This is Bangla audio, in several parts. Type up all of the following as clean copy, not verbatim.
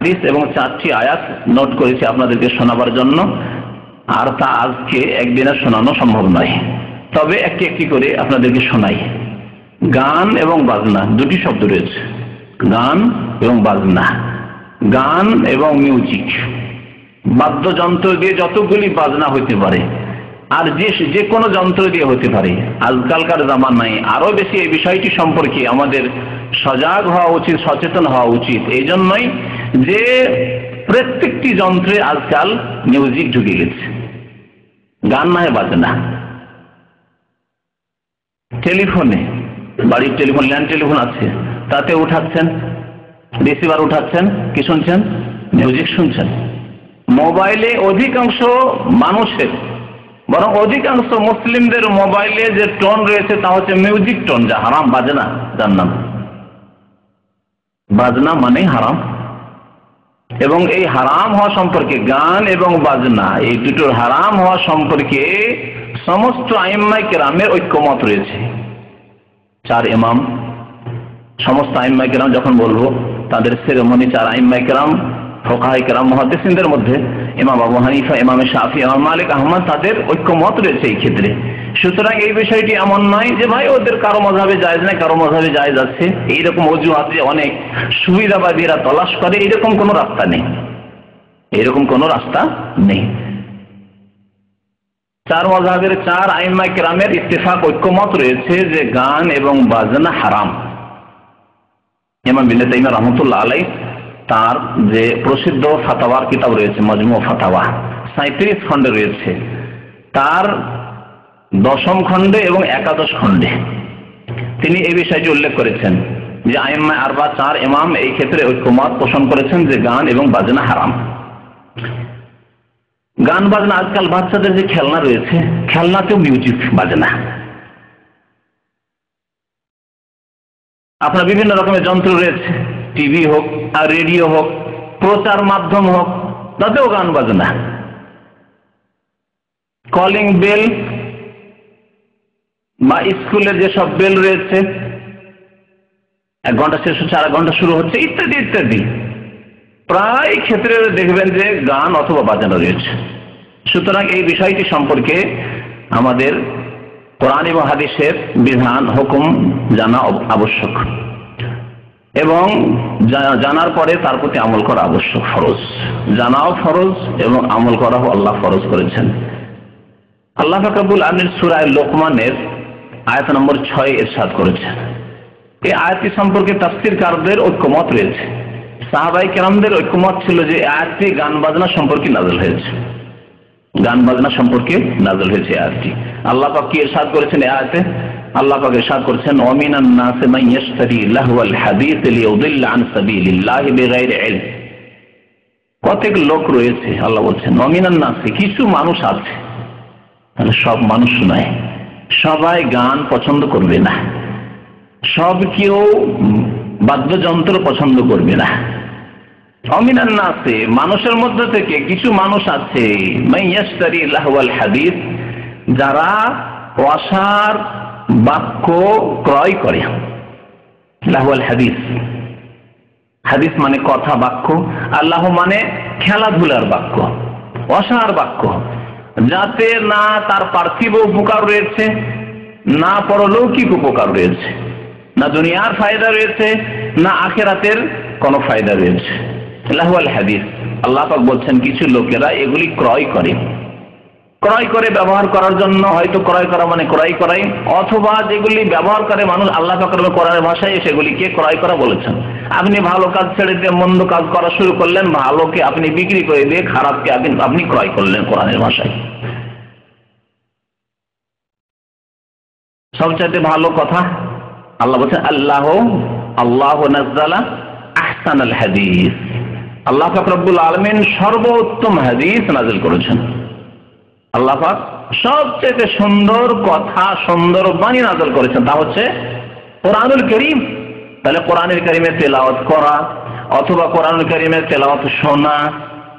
হাদিস এবং 4টি আয়াত নোট করেছি আপনাদেরকে শোনাবার জন্য, আর তা আজকে একদিনে শোনানো সম্ভব নয়, তবে একটি একটি করে আপনাদেরকে শোনাই। গান এবং বাজনা দুটি শব্দ রয়েছে, গান এবং বাজনা। গান এবং মিউজিক, বাদ্যযন্ত্র দিয়ে যতগুলি বাজনা হইতে পারে আর যে কোনো যন্ত্র দিয়ে হতে পারে। আজকালকার জামানায় আরো বেশি এই বিষয়টি সম্পর্কে আমাদের সজাগ হওয়া উচিত, সচেতন হওয়া উচিত। এই জন্যই যে প্রত্যেকটি যন্ত্রে আজকাল মিউজিক ঢুকে গেছে, গান নয় বাজনা। টেলিফোনে, বাড়ির টেলিফোন, ল্যান্ড টেলিফোন আছে, তাতে উঠাচ্ছেন, রিসিভার উঠাচ্ছেন, কি শুনছেন? মিউজিক শুনছেন। মোবাইলে অধিকাংশ মানুষের, বরং অধিকাংশ মুসলিমদের মোবাইলে যে টোন রয়েছে তা হচ্ছে মিউজিক টোন, যা হারাম, বাজনা যার নাম। বাজনা মানে হারাম, এবং এই হারাম হওয়া সম্পর্কে, গান এবং বাজনা এই দুটোর হারাম হওয়া সম্পর্কে সমস্ত আইম্মায়ে কেরামের ঐক্যমত রয়েছে। 4 ইমাম, সমস্ত আইম্মায়ে কেরাম যখন বলবো তাদের শিরোমণি 4 আইম্মায়ে কেরাম, ফুকাহায়ে কেরাম, মুহাদ্দিসিনদের মধ্যে ইমাম আবু হানিফা, ইমাম শাফি, ইমাম মালিক, আহমদ, তাদের ঐক্যমত রয়েছে এই ক্ষেত্রে। সুতরাং এই বিষয়টি এমন নয় যে ভাই ওদের কারো মাযহাবে জায়েজ নাই, কারো মাযহাবে জায়েজ আছে, এইরকম অজুহাত যে অনেক সুবিধাবাদীরা তলাশ করে, এরকম কোনো রাস্তা নেই, এরকম কোনো রাস্তা নেই। 4 মাযহাবের 4 আইম্মায়ে কেরামের ইত্তেফাক, ঐক্যমত রয়েছে যে গান এবং বাজনা হারাম। ইমাম ইবনে তাইমিয়া রাহমাতুল্লাহ আলাইহি তার যে প্রসিদ্ধ ফাতাওয়ার কিতাব রয়েছে, মাজমু ফাতাওয়া, 37 খণ্ডে রয়েছে, তার 10ম খণ্ডে এবং 11 খণ্ডে তিনি এই বিষয়টি উল্লেখ করেছেন যে আইম্মায়ে আরবা 4 ইমাম এই ক্ষেত্রে ঐক্যমত পোষণ করেছেন যে গান এবং বাজনা হারাম। গান বাজনা, আজকাল বাচ্চাদের যে খেলনা রয়েছে, খেলনাতেও মিউজিক, বাজনা। আপনার বিভিন্ন রকমের যন্ত্র রয়েছে, টিভি হোক আর রেডিও হোক, প্রচার মাধ্যম হোক, তাতেও গান বাজনা। কলিং বেল বা স্কুলের যেসব বেল রয়েছে, 1 ঘন্টা শেষ হচ্ছে, 1/2 ঘন্টা শুরু হচ্ছে, ইত্যাদি ইত্যাদি, প্রায় ক্ষেত্রে দেখবেন যে গান অথবা বাজনা রয়েছে। সুতরাং এই বিষয়টি সম্পর্কে আমাদের কোরআন এবং হাদিসের বিধান, হুকুম জানা আবশ্যক, এবং জানার পরে তার প্রতি আমল করা আবশ্যক, ফরজ। জানাও ফরজ এবং আমল করাও আল্লাহ ফরজ করেছেন। আল্লাহ পাক রব্বুল আলামিন সূরা লোকমানের আয়াত নম্বর 6 ইরশাদ করেছেন। এই আয়াতটি সম্পর্কে তাফসীরকারদের ঐক্যমত রয়েছে। সাহাবায়ে কেরামদের ঐক্যমত ছিল যে আয়াতটি গান বাজনা সম্পর্কে নাযিল হয়েছে, গান বাজনা সম্পর্কে নাযিল হয়েছে আয়াতটি। আল্লাহ পাক কি ইরশাদ করেছেন এই আয়াতে? আল্লাহ পাক ইরশাদ করেছেন, ওয়া মিনান নাসি মান ইয়াশতারি লাহওয়াল হাদিস লিইউদিল্লা আন সাবিলিল্লাহি বিগাইরি ইলম। কতক লোক রয়েছে, আল্লাহ বলছেন ওয়া মিনান নাসি, কিছু মানুষ আছে, তাহলে সব মানুষ নয়, সবাই গান পছন্দ করবে না, সব কেউ বাদ্যযন্ত্র পছন্দ করবে না। অমিনান নাসে, মানুষের মধ্যে থেকে কিছু মানুষ আছে, মান ইয়াশতারি লাহওয়াল হাদিস, যারা অসার বাক্য ক্রয় করে। লাহওয়াল হাদিস, হাদিস মানে কথা, বাক্য, আল্লাহ মানে খেলাধুলার বাক্য, অসার বাক্য, যাতে না তার পার্থিব উপকার রয়েছে, না পরলৌকিক উপকার রয়েছে, না দুনিয়ার ফায়দা রয়েছে, না আখিরাতের কোনো ফায়দা রয়েছে। লাহওয়াল হাদিস, আল্লাহ পাক বলছেন কিছু লোকেরা এগুলি ক্রয় করে, ক্রয় করে ব্যবহার করার জন্য, হয়তো ক্রয় করা মানে ক্রয় করাই, অথবা যেগুলি ব্যবহার করে মানুষ, আল্লাহ পাক কোরআনের ভাষায় সেগুলিকে ক্রয় করা বলেছেন। আপনি ভালো কাজ ছেড়ে দিয়ে মন্দ কাজ করা শুরু করলেন, ভালোকে আপনি বিক্রি করে দিয়ে খারাপকে আপনি ক্রয় করলেন, কোরআনের ভাষায়। সবচাইতে ভালো কথা আল্লাহ বলছেন আল্লাহু নাযালা আহসানাল হাদিস, আল্লাহ পাক রব্বুল আলামিন সর্বোত্তম হাদিস নাযিল করেছেন। আল্লাহ পাক সবচেয়ে সুন্দর কথা, সুন্দর বাণী নাযিল করেছেন, তা হচ্ছে কোরআনুল কারীম। তাহলে কোরআনুল কারীমের তেলাওয়াত করা, অথবা কোরআনুল কারীমের তেলাওয়াত শোনা,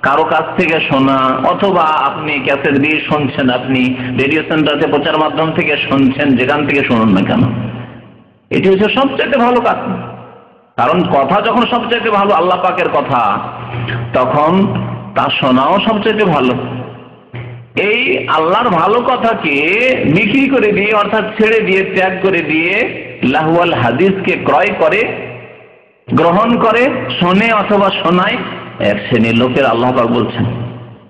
কারো কাছ থেকে শোনা, অথবা আপনি ক্যাসেট দিয়ে শুনছেন, আপনি রেডিও সেন্টারে প্রচার মাধ্যম থেকে শুনছেন, যেখান থেকে শুনুন না কেন, এটি হচ্ছে সবচেয়ে ভালো কাজ। কারণ কথা যখন সবচাইতে ভালো আল্লাহ পাকের কথা, তখন তা শোনাও সবচাইতে ভালো। এই আল্লাহর ভালো কথাকে বিক্রি করে দিয়ে, অর্থাৎ ছেড়ে দিয়ে, ত্যাগ করে দিয়ে লাহওয়াল হাদিসকে ক্রয় করে, গ্রহণ করে, শোনে অথবা শোনায় এক শ্রেণীর লোকের আল্লাহ পাক বলছেন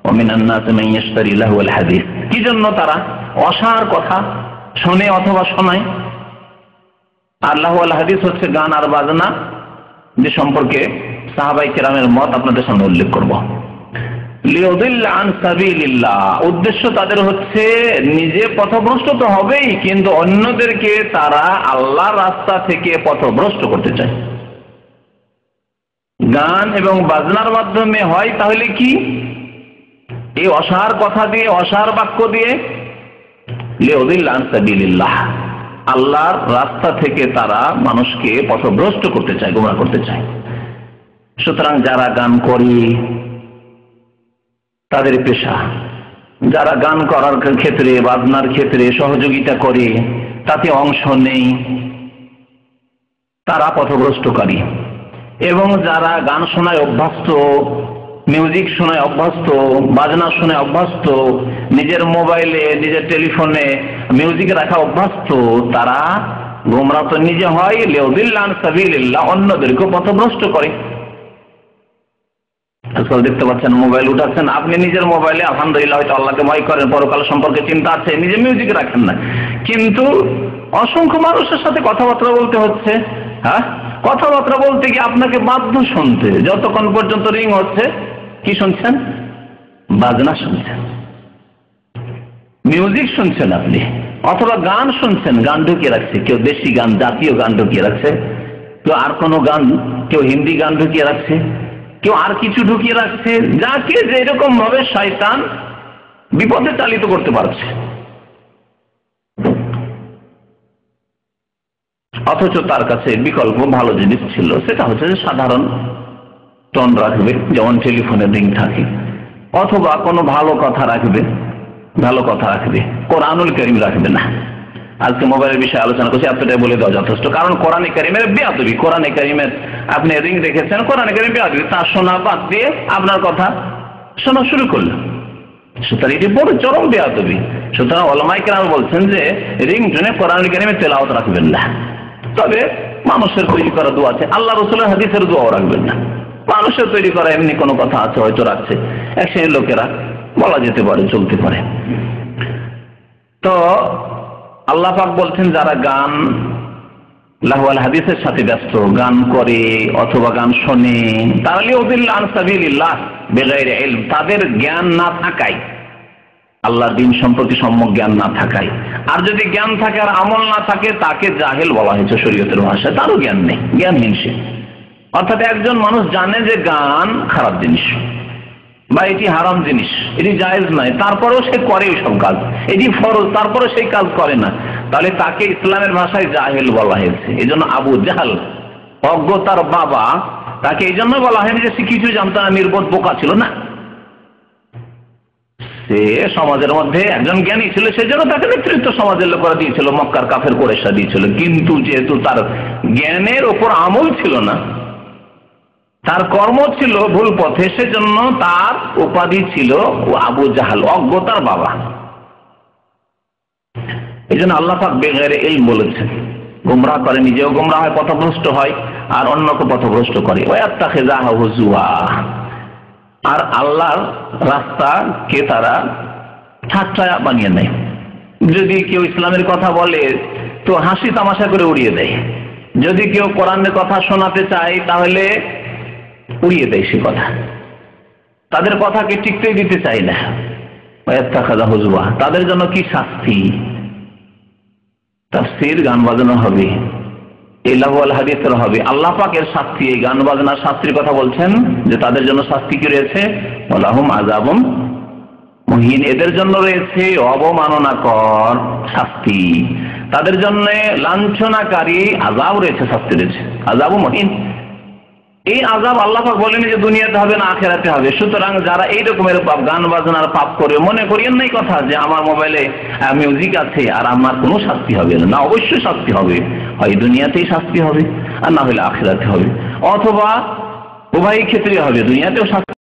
ওমিনান নাস মান ইয়াশতারি লাহওয়াল হাদিস। কি জন্য তারা অসার কথা শোনে অথবা শোনায়? আর লাহওয়াল হাদিস হচ্ছে গান আর বাজনা, যে সম্পর্কে সাহাবাই কেরামের মত আপনাদের সামনে উল্লেখ করব। লিউদিল্লা আন সাবিলিল্লাহ, উদ্দেশ্য তাদের হচ্ছে নিজে পথভ্রষ্ট তো হবেই, কিন্তু অন্যদেরকে তারা আল্লাহর রাস্তা থেকে পথভ্রষ্ট করতে চায়। গান এবং বাজনার মাধ্যমে হয় তাহলে কি? এই অসার কথা দিয়ে, অসার বাক্য দিয়ে লিউদিল্লা আন সাবিলিল্লাহ, আল্লাহর রাস্তা থেকে তারা মানুষকে পথভ্রষ্ট করতে চায়, গোমরাহ করতে চায়। সুতরাং যারা গান করে তাদের পেশা, যারা গান করার ক্ষেত্রে, বাজনার ক্ষেত্রে সহযোগিতা করে, তাতে অংশ নেই, তারা পথভ্রষ্টকারী। এবং যারা গান শোনায় অভ্যস্ত, মিউজিক শোনায় অভ্যস্ত, বাজনা শোনায় অভ্যস্ত, নিজের মোবাইলে, নিজের টেলিফোনে মিউজিক রাখা অভ্যস্ত, তারা গোমরাহ তো নিজে হয়, লিউদিল্লা আন সাবিলিল্লাহ, অন্যদেরকে পথভ্রষ্ট করে। আজকাল দেখতে পাচ্ছেন মোবাইল উঠাচ্ছেন, আপনি নিজের মোবাইলে আলহামদুলিল্লাহ হয়তো আল্লাহকে ভয় করেন, পরকাল সম্পর্কে চিন্তা আছে, নিজে মিউজিক রাখেন না, কিন্তু অসংখ্য মানুষের সাথে কথাবার্তা বলতে হচ্ছে। হ্যাঁ, কথাবার্তা বলতে গিয়ে আপনাকে বাধ্য শুনতে, যতক্ষণ পর্যন্ত রিং হচ্ছে কি শুনছেন? বাজনা শুনছেন, মিউজিক শুনছেন আপনি, অথবা গান শুনছেন। গান ঢুকিয়ে রাখছে কেউ, দেশি গান, জাতীয় গান ঢুকিয়ে রাখছে কেউ, আর কোনো গান, কেউ হিন্দি গান ঢুকিয়ে রাখছে, কেউ আর কিছু ঢুকিয়ে রাখছে, যাকে যেরকম ভাবে শয়তান বিপদে চালিত করতে পারছে। অথচ তার কাছে বিকল্প ভালো জিনিস ছিল, সেটা হচ্ছে যে সাধারণ টোন রাখবে, যেমন টেলিফোনে রিং থাকে, অথবা কোনো ভালো কথা রাখবে, ভালো কথা রাখবে, কোরআনুল কারীম রাখবে না। আজকে মোবাইলের বিষয়ে আলোচনা করছি, এতটাই বলে দেওয়া যথেষ্ট। কারণ কোরআনে কারীমের বেয়াদবি, কোরআনে কারীমের আপনি রিং রেখেছেন, কোরআনে কারীম বেয়াদবি, তার শোনা বাদ দিয়ে আপনার কথা শোনা শুরু করলেন, সুতরাং এটি বড় চরম বেয়াদবি। সুতরাং উলামায়ে কেরাম বলছেন যে রিং টোনে কোরআনুল কারীমের তেলাওয়াত রাখবেন না, তবে মানুষের তৈরি করা দোয়া আছে, আল্লাহ রাসূলের হাদিসের দোয়াও রাখবেন না। মানুষের তৈরি করা এমনি কোনো কথা আছে হয়তো রাখছে, এক শ্রেণীর লোকেরা, বলা যেতে পারে, চলতে পারে। তো আল্লাহ পাক বলছেন যারা গান, লাহওয়াল হাদিসের সাথে ব্যস্ত, গান করে অথবা গান শোনে, তারা লিউদিল্লা আন সাবিলিল্লাহ বিগাইরি ইলম, তাদের জ্ঞান না থাকায়, আল্লাহর দ্বীন সম্পর্কে সম্যক জ্ঞান না থাকায়। আর যদি জ্ঞান থাকে আর আমল না থাকে, তাকে জাহেল বলা হয়েছে শরীয়তের ভাষায়, তারও জ্ঞান নেই, জ্ঞানহীন সে। অর্থাৎ একজন মানুষ জানে যে গান খারাপ জিনিস বা এটি হারাম জিনিস, এটি জায়েজ নয়, তারপরেও সে করে সব কাজ, এটি ফরজ, তারপরেও সেই কাজ করে না, তাহলে তাকে ইসলামের ভাষায় জাহেল বলা হয়েছে। এই জন্য আবু জাহাল, অজ্ঞতার বাবা, তাকে এই জন্য বলা হয়নি যে সে কিছু জানতো না, নির্বোধ বোকা ছিল না, সে সমাজের মধ্যে একজন জ্ঞানী ছিল, সেজন্য তাকে নেতৃত্ব সমাজের লোকেরা দিয়েছিল, মক্কার কাফের কুরাইশরা দিয়েছিল। কিন্তু যেহেতু তার জ্ঞানের ওপর আমল ছিল না, তার কর্ম ছিল ভুল পথে, সেজন্য তার উপাধি ছিল আবু জাহাল, অজ্ঞতার বাবা। এই জন্য আল্লাহ পাক বেগাইরে ইলম বলেছেন, গোমরাহ করে, নিজেও গোমরাহ হয়, পথভ্রষ্ট হয়, আর অন্যকে পথভ্রষ্ট করে। ওয়াত্তাখিযাহু হুজুয়া, আর আল্লাহর রাস্তাকে তারা ঠাট্টা বানিয়ে নেয়। যদি কেউ ইসলামের কথা বলে তো হাসি তামাশা করে উড়িয়ে দেয়, যদি কেউ কোরআনের কথা শোনাতে চায় তাহলে উড়িয়ে দেয় সে কথা, তাদের কথাকে টিকতেই দিতে চায় না। ওয়াত্তাখিযাহু হুজুয়া, তাদের জন্য কি শাস্তি! তাফসীর গান বাজনা হবে, এই লাহওয়াল হাদিসের হবে, আল্লাহ পাকের শাস্তি। এই গান বাজনার শাস্তির কথা বলছেন যে তাদের জন্য শাস্তি কি রয়েছে? ওয়ালাহুম আযাবুম মুহিন, এদের জন্য রয়েছে অবমাননাকর শাস্তি, তাদের জন্য লাঞ্ছনাকারী আযাব রয়েছে, শাস্তি রয়েছে, আযাবুম মুহিন। এই আযাব আল্লাহ পাক বলেন যে দুনিয়াতে হবে না, আখিরাতে হবে। সুতরাং যারা এই রকমের গান বাজনার পাপ করে, মনে করিয়েন নাই কথা যে আমার মোবাইলে মিউজিক আছে আর আমার কোনো শাস্তি হবে না, অবশ্যই শাস্তি হবে, হয় দুনিয়াতেই শাস্তি হবে, আর না হলে আখিরাতে হবে, অথবা উভয় ক্ষেত্রে হবে, দুনিয়াতেও শাস্তি